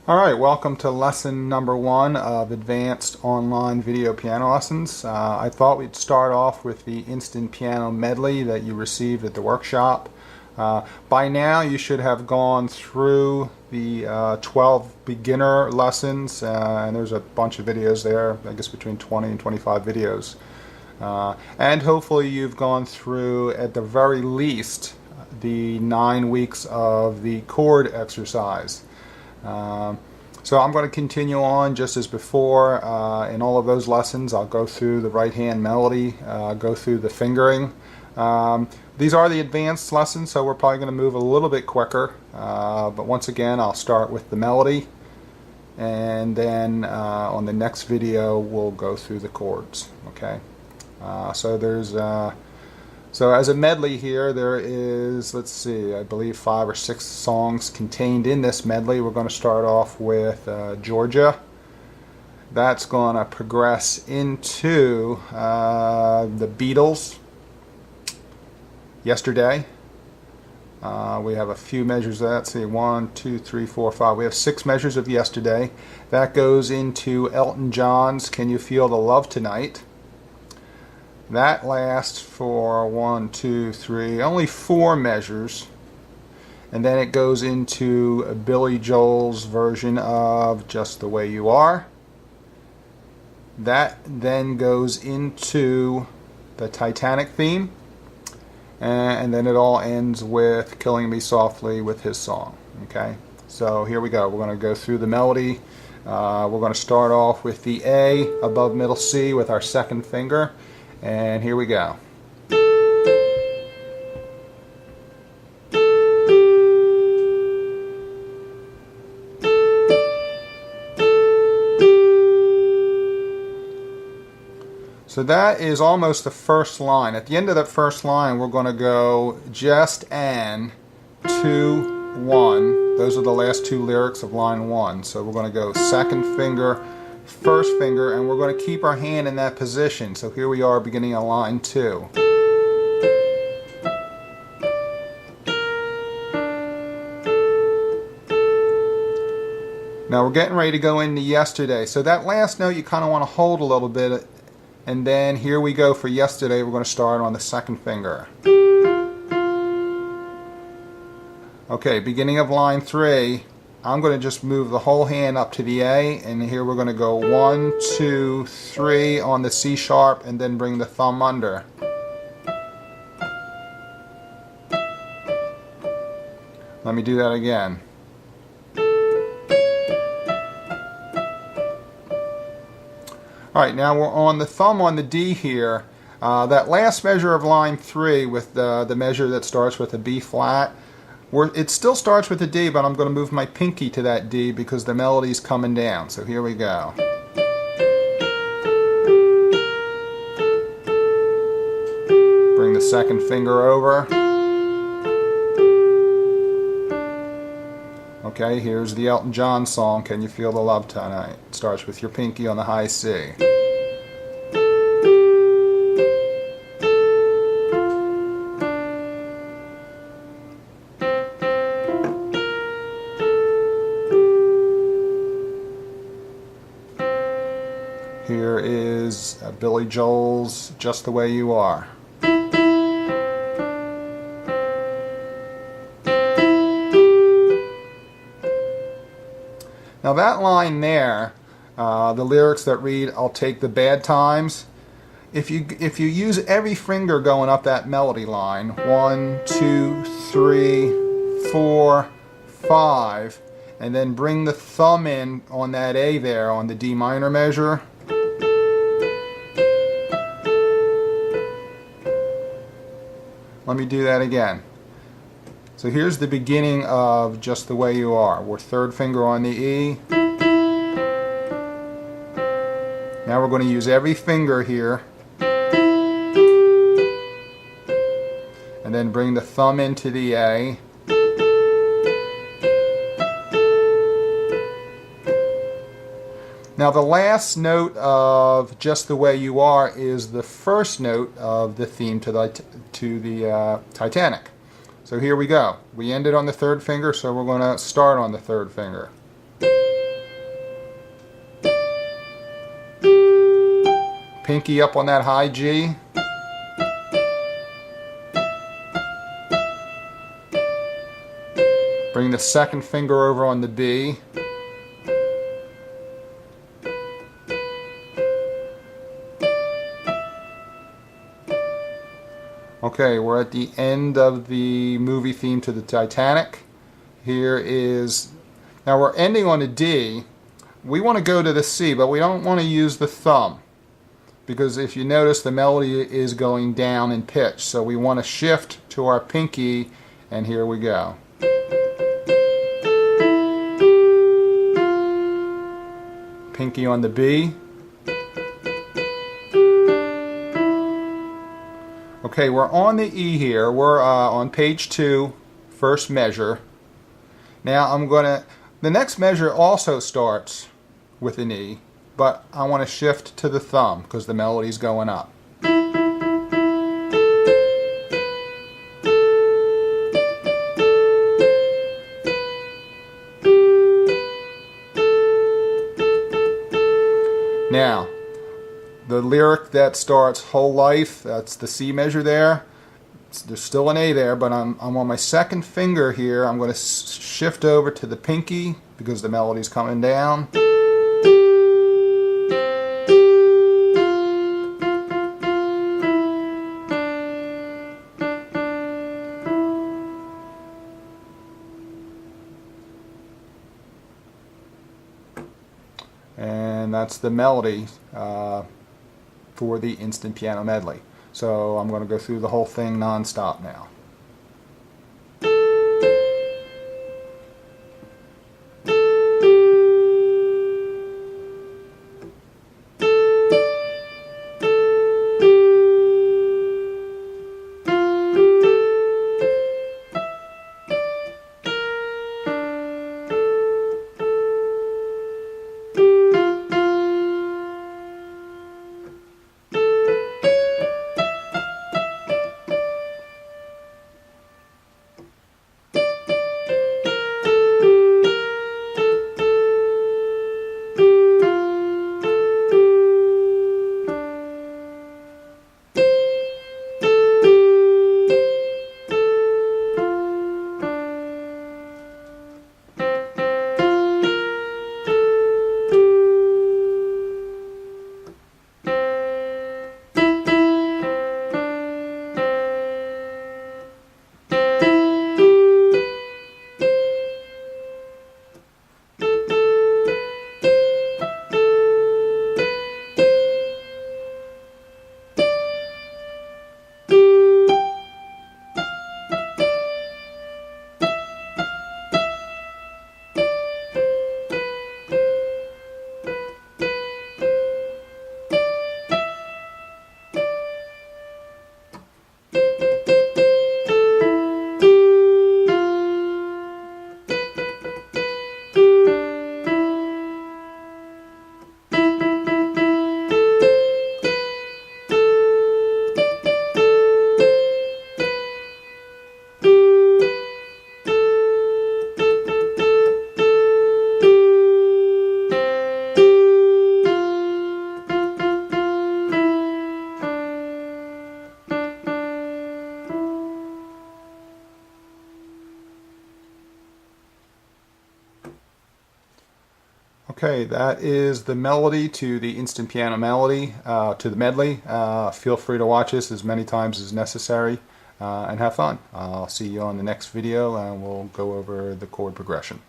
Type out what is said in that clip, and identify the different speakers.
Speaker 1: Alright, welcome to lesson number 1 of Advanced Online Video Piano Lessons. I thought we'd start off with the instant piano medley that you received at the workshop. By now you should have gone through the 12 beginner lessons, and there's a bunch of videos there, I guess between 20 and 25 videos. And hopefully you've gone through, at the very least, the 9 weeks of the chord exercise. So I'm going to continue on just as before. In all of those lessons I'll go through the right hand melody, go through the fingering. These are the advanced lessons, so we're probably going to move a little bit quicker, but once again I'll start with the melody, and then on the next video we'll go through the chords. Okay, so as a medley here, there is, let's see, I believe 5 or 6 songs contained in this medley. We're going to start off with Georgia. That's going to progress into the Beatles, Yesterday. We have a few measures of that. Let's see, 1, 2, 3, 4, 5. We have 6 measures of Yesterday. That goes into Elton John's Can You Feel the Love Tonight. That lasts for 1, 2, 3, only 4 measures, and then it goes into Billy Joel's version of Just the Way You Are. That then goes into the Titanic theme, and then it all ends with Killing Me Softly with his song. Okay, so here we go. We're going to go through the melody. We're going to start off with the A above middle C with our second finger. And here we go. So that is almost the first line. At the end of that first line, we're going to go just and 2, 1. Those are the last 2 lyrics of line 1. So we're going to go second finger, first finger, and we're going to keep our hand in that position. So here we are beginning on line 2. Now we're getting ready to go into Yesterday. So that last note you kind of want to hold a little bit, and then here we go for Yesterday. We're going to start on the second finger. Okay, beginning of line 3. I'm going to just move the whole hand up to the A, and here we're going to go 1, 2, 3 on the C sharp, and then bring the thumb under. Let me do that again. Alright, now we're on the thumb on the D here. That last measure of line 3 with the measure that starts with a B flat, it still starts with a D, but I'm going to move my pinky to that D because the melody's coming down. So here we go. Bring the second finger over. Okay, here's the Elton John song, Can You Feel the Love Tonight? It starts with your pinky on the high C. Here is Billy Joel's Just the Way You Are. Now that line there, the lyrics that read, I'll take the bad times, if you use every finger going up that melody line, 1, 2, 3, 4, 5, and then bring the thumb in on that A there on the D minor measure, let me do that again. So here's the beginning of Just the Way You Are. We're third finger on the E. Now we're going to use every finger here. And then bring the thumb into the A. Now the last note of Just the Way You Are is the first note of the theme to the Titanic. So here we go. We ended on the third finger, so we're going to start on the third finger. pinky up on that high G. Bring the second finger over on the B. Okay, we're at the end of the movie theme to the Titanic. Here is, now we're ending on a D. We want to go to the C, but we don't want to use the thumb, because if you notice, the melody is going down in pitch. So we want to shift to our pinky, and here we go. Pinky on the B. Okay, we're on the E here. We're on page 2, first measure. Now the next measure also starts with an E, but I want to shift to the thumb because the melody's going up. Now, the lyric that starts whole life, that's the C measure there. There's still an A there, but I'm on my second finger here. I'm going to shift over to the pinky because the melody's coming down. And that's the melody for the instant piano medley. So I'm going to go through the whole thing non-stop now. Okay, that is the melody to the instant piano melody, to the medley. Feel free to watch this as many times as necessary and have fun. I'll see you on the next video and we'll go over the chord progression.